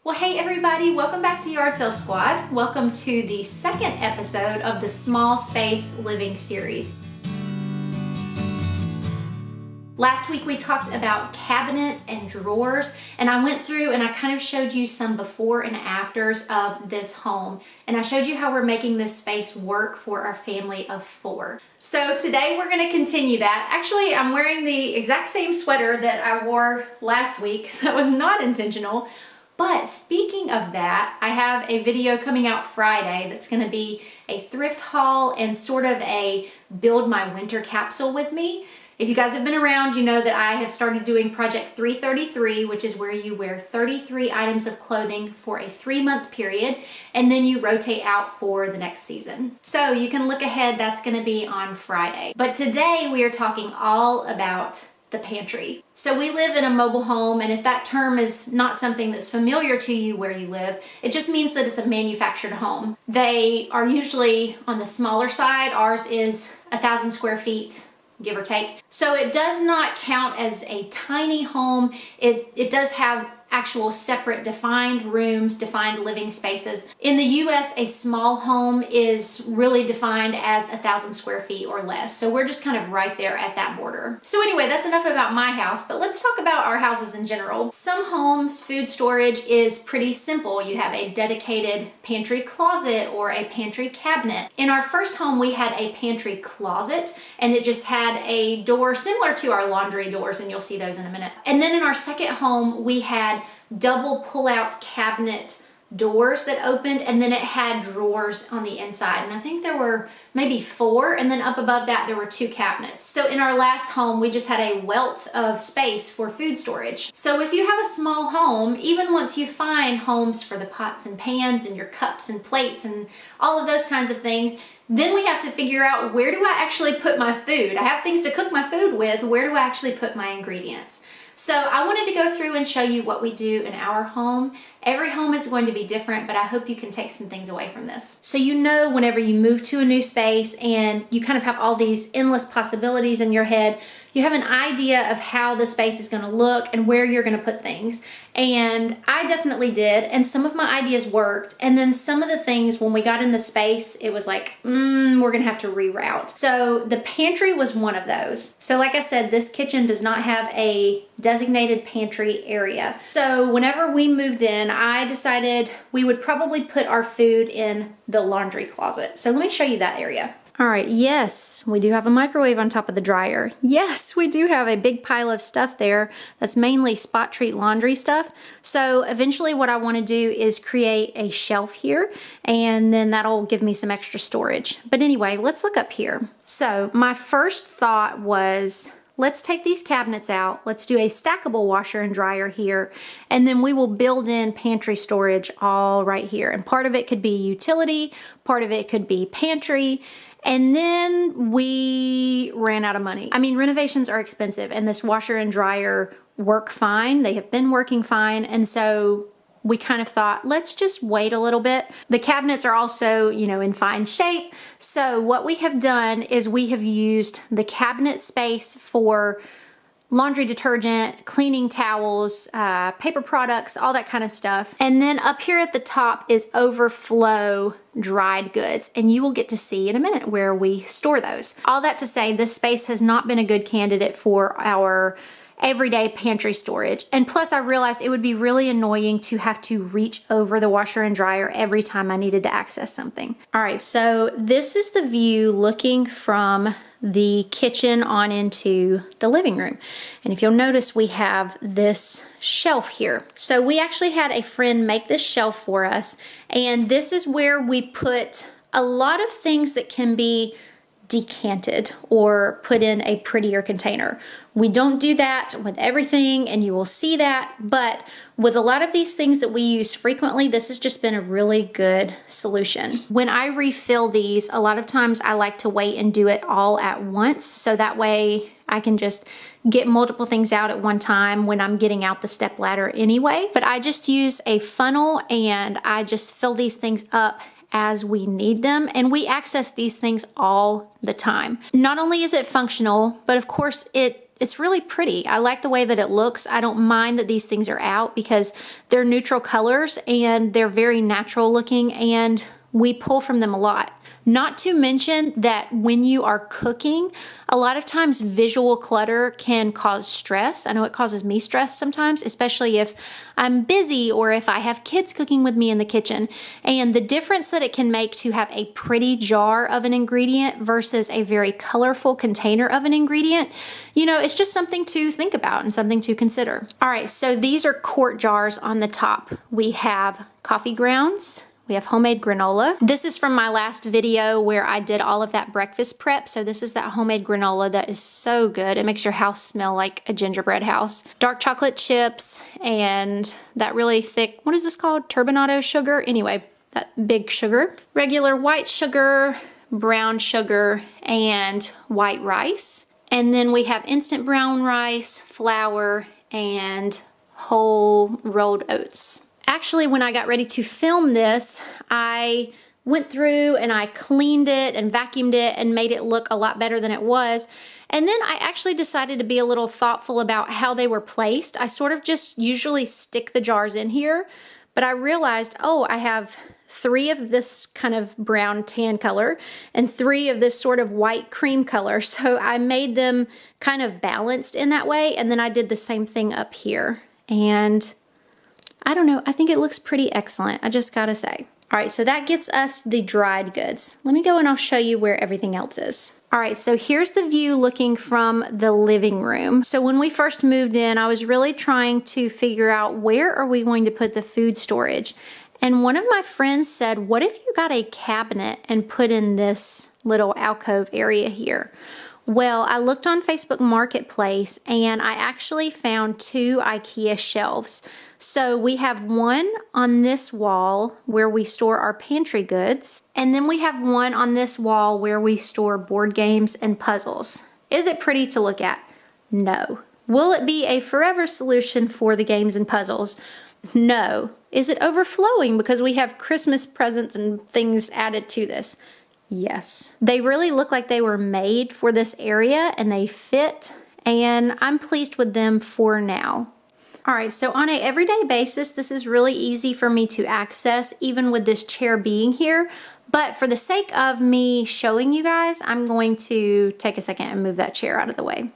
Well, hey everybody, welcome back to Yard Sale Squad. Welcome to the second episode of the Small Space Living series. Last week we talked about cabinets and drawers, and I went through and I kind of showed you some before and afters of this home, and I showed you how we're making this space work for our family of 4. So today we're going to continue that. Actually, I'm wearing the exact same sweater that I wore last week. That was not intentional. But speaking of that, I have a video coming out Friday that's going to be a thrift haul and sort of a build my winter capsule with me. If you guys have been around, you know that I have started doing Project 333, which is where you wear 33 items of clothing for a 3-month period, and then you rotate out for the next season. So you can look ahead, that's going to be on Friday. But today we are talking all about the pantry. So we live in a mobile home, and if that term is not something that's familiar to you where you live, it just means that it's a manufactured home. They are usually on the smaller side. Ours is 1,000 square feet, give or take. So it does not count as a tiny home. It does have actual separate defined rooms, defined living spaces. In the US, a small home is really defined as 1,000 square feet or less. So we're just kind of right there at that border. So anyway, that's enough about my house, but let's talk about our houses in general. Some homes, food storage is pretty simple. You have a dedicated pantry closet or a pantry cabinet. In our first home, we had a pantry closet, and it just had a door similar to our laundry doors, and you'll see those in a minute. And then in our second home, we had double pull-out cabinet doors that opened, and then it had drawers on the inside, and I think there were maybe 4, and then up above that there were 2 cabinets. So in our last home we just had a wealth of space for food storage. So if you have a small home, even once you find homes for the pots and pans and your cups and plates and all of those kinds of things, then we have to figure out, where do I actually put my food? I have things to cook my food with, where do I actually put my ingredients? So I wanted to go through and show you what we do in our home. Every home is going to be different, but I hope you can take some things away from this. So you know, whenever you move to a new space and you kind of have all these endless possibilities in your head, you have an idea of how the space is going to look and where you're going to put things. And I definitely did, and some of my ideas worked, and then some of the things, when we got in the space, it was like, we're gonna have to reroute. So the pantry was one of those. So like I said, this kitchen does not have a designated pantry area. So whenever we moved in, I decided we would probably put our food in the laundry closet. So let me show you that area. All right, yes, we do have a microwave on top of the dryer. Yes, we do have a big pile of stuff there that's mainly spot treat laundry stuff. So eventually what I want to do is create a shelf here, and then that'll give me some extra storage. But anyway, let's look up here. So my first thought was, let's take these cabinets out. Let's do a stackable washer and dryer here, and then we will build in pantry storage all right here. And part of it could be utility, part of it could be pantry. And then we ran out of money. I mean, renovations are expensive, and this washer and dryer work fine. They have been working fine. And so we kind of thought, let's just wait a little bit. The cabinets are also, you know, in fine shape. So what we have done is we have used the cabinet space for laundry detergent, cleaning towels, paper products, all that kind of stuff. And then up here at the top is overflow dried goods, and you will get to see in a minute where we store those. All that to say, this space has not been a good candidate for our everyday pantry storage. And plus I realized it would be really annoying to have to reach over the washer and dryer every time I needed to access something. All right, so this is the view looking from the kitchen on into the living room. And if you'll notice, we have this shelf here. So we actually had a friend make this shelf for us, and this is where we put a lot of things that can be decanted or put in a prettier container. We don't do that with everything, and you will see that, but with a lot of these things that we use frequently, this has just been a really good solution. When I refill these, a lot of times I like to wait and do it all at once, so that way I can just get multiple things out at one time when I'm getting out the step ladder anyway. But I just use a funnel and I just fill these things up as we need them, and we access these things all the time. Not only is it functional, but of course it it's really pretty. I like the way that it looks. I don't mind that these things are out because they're neutral colors and they're very natural looking, and we pull from them a lot. Not to mention that when you are cooking, a lot of times visual clutter can cause stress. I know it causes me stress sometimes, especially if I'm busy or if I have kids cooking with me in the kitchen. And the difference that it can make to have a pretty jar of an ingredient versus a very colorful container of an ingredient, you know, it's just something to think about and something to consider. All right, so these are quart jars on the top. We have coffee grounds. We have homemade granola. This is from my last video where I did all of that breakfast prep. So this is that homemade granola that is so good. It makes your house smell like a gingerbread house. Dark chocolate chips and that really thick, what is this called? Turbinado sugar? Anyway, that big sugar. Regular white sugar, brown sugar, and white rice. And then we have instant brown rice, flour, and whole rolled oats. Actually, when I got ready to film this, I went through and I cleaned it and vacuumed it and made it look a lot better than it was. And then I actually decided to be a little thoughtful about how they were placed. I sort of just usually stick the jars in here, but I realized, oh, I have 3 of this kind of brown tan color and 3 of this sort of white cream color. So I made them kind of balanced in that way. And then I did the same thing up here. And I don't know, I think it looks pretty excellent, I just gotta say. All right, so that gets us the dried goods. Let me go and I'll show you where everything else is. All right, so here's the view looking from the living room. So when we first moved in, I was really trying to figure out where are we going to put the food storage. And one of my friends said, what if you got a cabinet and put in this little alcove area here? Well, I looked on Facebook Marketplace and I actually found 2 IKEA shelves. So we have one on this wall where we store our pantry goods, and then we have one on this wall where we store board games and puzzles. Is it pretty to look at? No. Will it be a forever solution for the games and puzzles? No. Is it overflowing because we have Christmas presents and things added to this? Yes. They really look like they were made for this area and they fit, and I'm pleased with them for now. All right, so on an everyday basis, this is really easy for me to access, even with this chair being here. But for the sake of me showing you guys, I'm going to take a second and move that chair out of the way.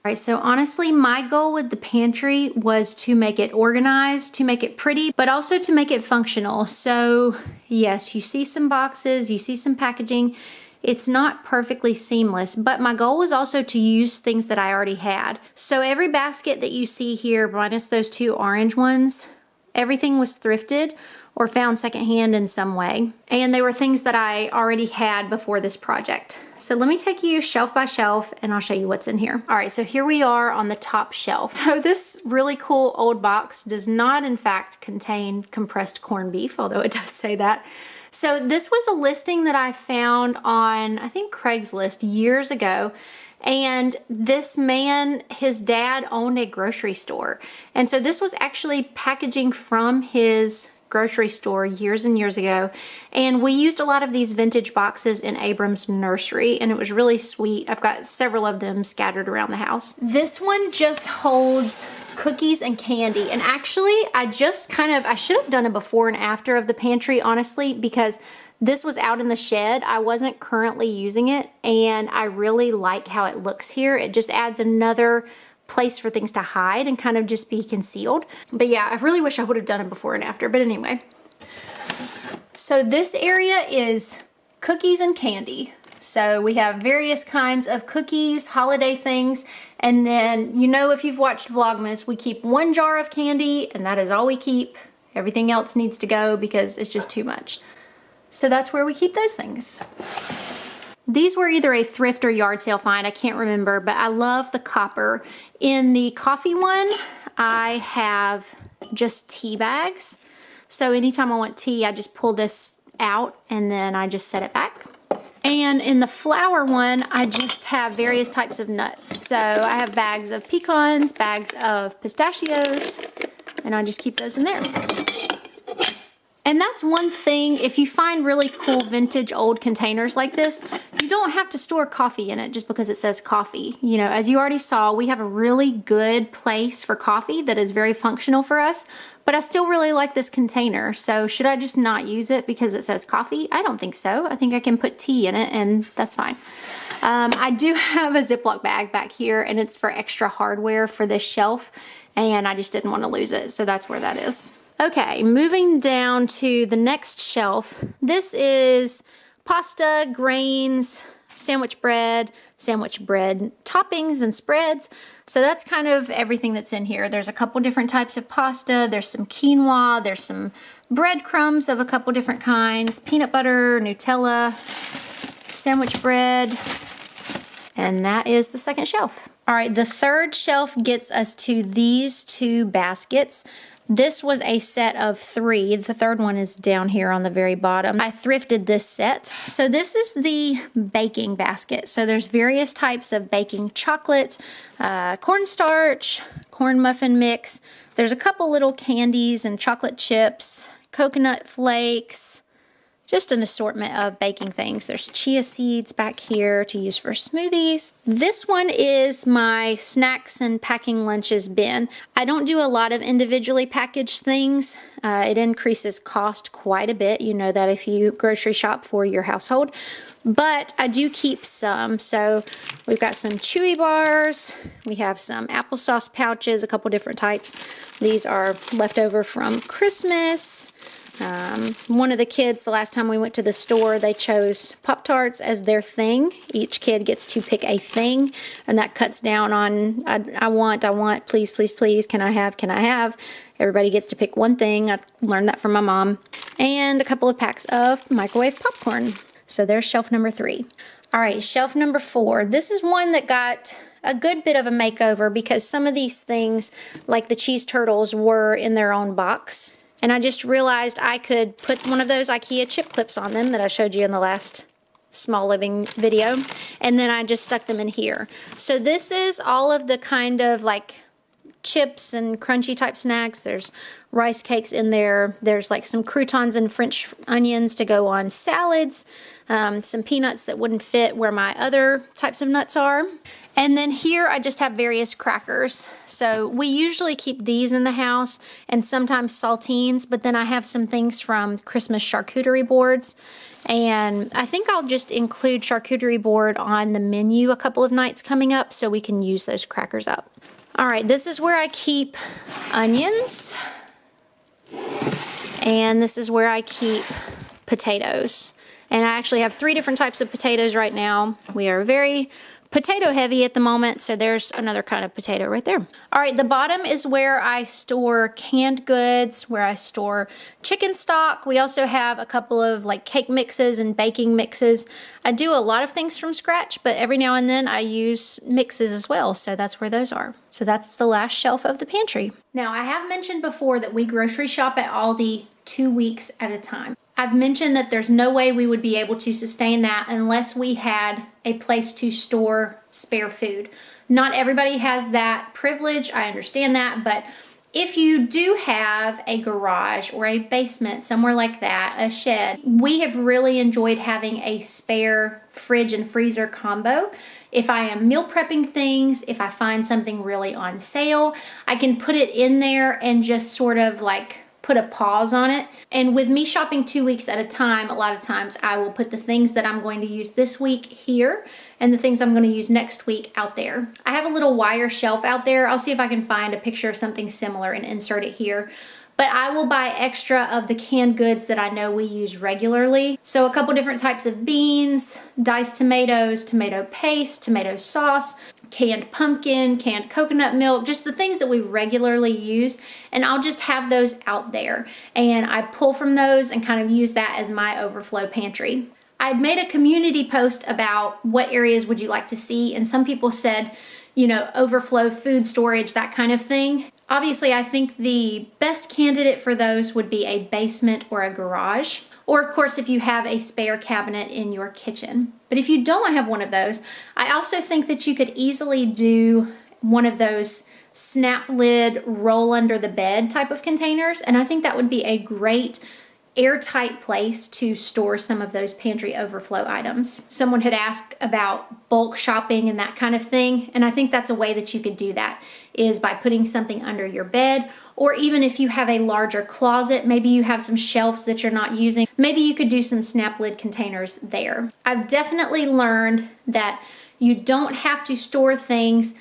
All right, so honestly, my goal with the pantry was to make it organized, to make it pretty, but also to make it functional. So yes, you see some boxes, you see some packaging. It's not perfectly seamless, but my goal was also to use things that I already had. So every basket that you see here, minus those 2 orange ones, everything was thrifted or found secondhand in some way. And they were things that I already had before this project. So let me take you shelf by shelf and I'll show you what's in here. All right, so here we are on the top shelf. So this really cool old box does not in fact contain compressed corned beef, although it does say that. So this was a listing that I found on, I think, Craigslist years ago. And this man, his dad owned a grocery store. And so this was actually packaging from his grocery store years and years ago, and we used a lot of these vintage boxes in Abram's nursery, and it was really sweet. I've got several of them scattered around the house. This one just holds cookies and candy, and actually I should have done a before and after of the pantry, honestly, because this was out in the shed. I wasn't currently using it, and I really like how it looks here. It just adds another place for things to hide and kind of just be concealed. But yeah, I really wish I would have done it before and after, but anyway. So this area is cookies and candy. So we have various kinds of cookies, holiday things, and then, you know, if you've watched Vlogmas, we keep 1 jar of candy and that is all we keep. Everything else needs to go because it's just too much. So that's where we keep those things. These were either a thrift or yard sale find, I can't remember, but I love the copper. In the coffee one, I have just tea bags. So anytime I want tea, I just pull this out and then I just set it back. And in the flour one, I just have various types of nuts. So I have bags of pecans, bags of pistachios, and I just keep those in there. And that's one thing, if you find really cool vintage old containers like this, you don't have to store coffee in it just because it says coffee. You know, as you already saw, we have a really good place for coffee that is very functional for us, but I still really like this container. So should I just not use it because it says coffee? I don't think so. I think I can put tea in it and that's fine. I do have a Ziploc bag back here and it's for extra hardware for this shelf and I just didn't want to lose it. So that's where that is. Okay, moving down to the next shelf. This is pasta, grains, sandwich bread toppings and spreads. So that's kind of everything that's in here. There's a couple different types of pasta. There's some quinoa. There's some breadcrumbs of a couple different kinds. Peanut butter, Nutella, sandwich bread. And that is the second shelf. All right, the third shelf gets us to these two baskets. This was a set of 3. The third one is down here on the very bottom. I thrifted this set. So this is the baking basket. So there's various types of baking chocolate, cornstarch, corn muffin mix. There's a couple little candies and chocolate chips, coconut flakes, just an assortment of baking things. There's chia seeds back here to use for smoothies. This one is my snacks and packing lunches bin. I don't do a lot of individually packaged things. It increases cost quite a bit. You know that if you grocery shop for your household. But I do keep some. So we've got some Chewy bars. We have some applesauce pouches, a couple different types. These are leftover from Christmas. One of the kids, the last time we went to the store, they chose Pop-Tarts as their thing. Each kid gets to pick a thing, and that cuts down on, I want, please, please, please, can I have? Everybody gets to pick one thing. I learned that from my mom. And a couple of packs of microwave popcorn. So there's shelf number 3. All right, shelf number 4. This is one that got a good bit of a makeover because some of these things, like the cheese turtles, were in their own box. And I just realized I could put one of those IKEA chip clips on them that I showed you in the last small living video. And then I just stuck them in here. So this is all of the kind of like chips and crunchy type snacks. There's rice cakes in there. There's like some croutons and French onions to go on salads. Some peanuts that wouldn't fit where my other types of nuts are. And then here I just have various crackers. So we usually keep these in the house and sometimes saltines, but then I have some things from Christmas charcuterie boards. And I think I'll just include charcuterie board on the menu a couple of nights coming up so we can use those crackers up. All right, this is where I keep onions. And this is where I keep potatoes. And I actually have 3 different types of potatoes right now. We are very potato heavy at the moment, so there's another kind of potato right there. All right, the bottom is where I store canned goods, where I store chicken stock. We also have a couple of like cake mixes and baking mixes. I do a lot of things from scratch, but every now and then I use mixes as well, so that's where those are. So that's the last shelf of the pantry. Now, I have mentioned before that we grocery shop at Aldi 2 weeks at a time. I've mentioned that there's no way we would be able to sustain that unless we had a place to store spare food. Not everybody has that privilege, I understand that, but if you do have a garage or a basement, somewhere like that, a shed, we have really enjoyed having a spare fridge and freezer combo. If I am meal prepping things, if I find something really on sale, I can put it in there and just sort of like put a pause on it. And with me shopping 2 weeks at a time, a lot of times I will put the things that I'm going to use this week here and the things I'm going to use next week out there. I have a little wire shelf out there. I'll see if I can find a picture of something similar and insert it here. But I will buy extra of the canned goods that I know we use regularly. So a couple different types of beans, diced tomatoes, tomato paste, tomato sauce, canned pumpkin, canned coconut milk, just the things that we regularly use. And I'll just have those out there. And I pull from those and kind of use that as my overflow pantry. I'd made a community post about what areas would you like to see. And some people said, you know, overflow food storage, that kind of thing. Obviously, I think the best candidate for those would be a basement or a garage. Or of course, if you have a spare cabinet in your kitchen. But if you don't have one of those, I also think that you could easily do one of those snap lid, roll under the bed type of containers. And I think that would be a great airtight place to store some of those pantry overflow items. Someone had asked about bulk shopping and that kind of thing, and I think that's a way that you could do that, is by putting something under your bed, or even if you have a larger closet, maybe you have some shelves that you're not using, maybe you could do some snap lid containers there. I've definitely learned that you don't have to store things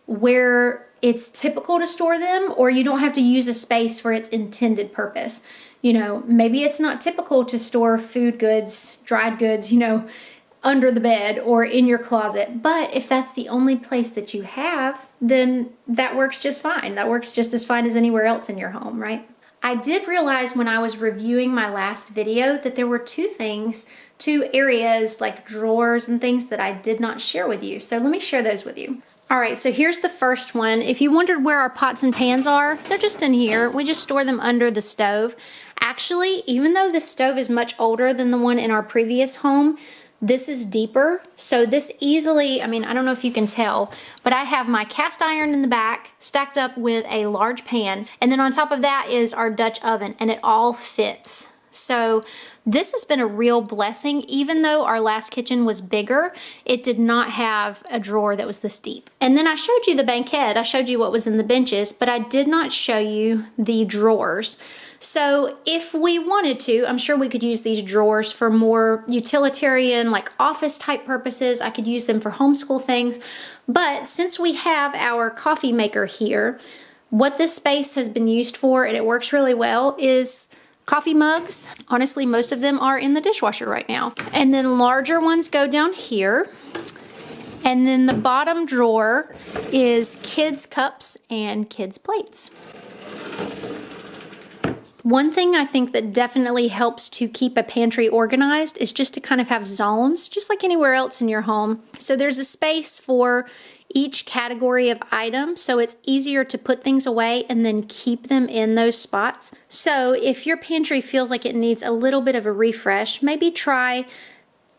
where it's typical to store them, or you don't have to use a space for its intended purpose. You know, maybe it's not typical to store food goods, dried goods, you know, under the bed or in your closet. But if that's the only place that you have, then that works just fine. That works just as fine as anywhere else in your home, right? I did realize when I was reviewing my last video that there were two areas like drawers and things that I did not share with you. So let me share those with you. All right, so here's the first one. If you wondered where our pots and pans are, they're just in here. We just store them under the stove. Actually, even though the stove is much older than the one in our previous home, this is deeper. So this easily, I mean, I don't know if you can tell, but I have my cast iron in the back stacked up with a large pan. And then on top of that is our Dutch oven, and it all fits. So this has been a real blessing. Even though our last kitchen was bigger, it did not have a drawer that was this deep. And then I showed you the banquette. I showed you what was in the benches, but I did not show you the drawers. So if we wanted to, I'm sure we could use these drawers for more utilitarian, like office type purposes. I could use them for homeschool things. But since we have our coffee maker here, what this space has been used for, and it works really well, is coffee mugs. Honestly, most of them are in the dishwasher right now. And then larger ones go down here. And then the bottom drawer is kids' cups and kids' plates. One thing I think that definitely helps to keep a pantry organized is just to kind of have zones, just like anywhere else in your home. So there's a space for each category of item, so it's easier to put things away and then keep them in those spots. So if your pantry feels like it needs a little bit of a refresh, maybe try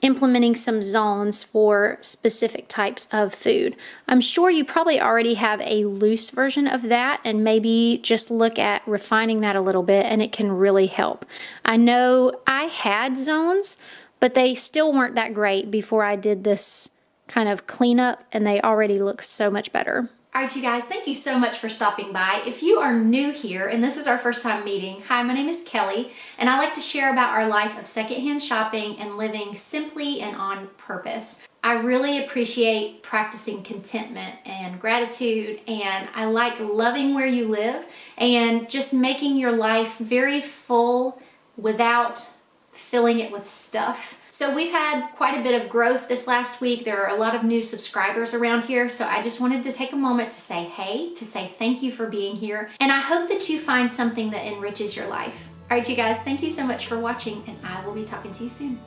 implementing some zones for specific types of food. I'm sure you probably already have a loose version of that, and maybe just look at refining that a little bit, and it can really help. I know I had zones, but they still weren't that great before I did this kind of cleanup, and they already look so much better. All right, you guys, thank you so much for stopping by. If you are new here and this is our first time meeting, hi, my name is Kelly, and I like to share about our life of secondhand shopping and living simply and on purpose. I really appreciate practicing contentment and gratitude, and I like loving where you live and just making your life very full without filling it with stuff. So we've had quite a bit of growth this last week. There are a lot of new subscribers around here, so I just wanted to take a moment to say hey, to say thank you for being here, and I hope that you find something that enriches your life. All right, you guys, thank you so much for watching, and I will be talking to you soon.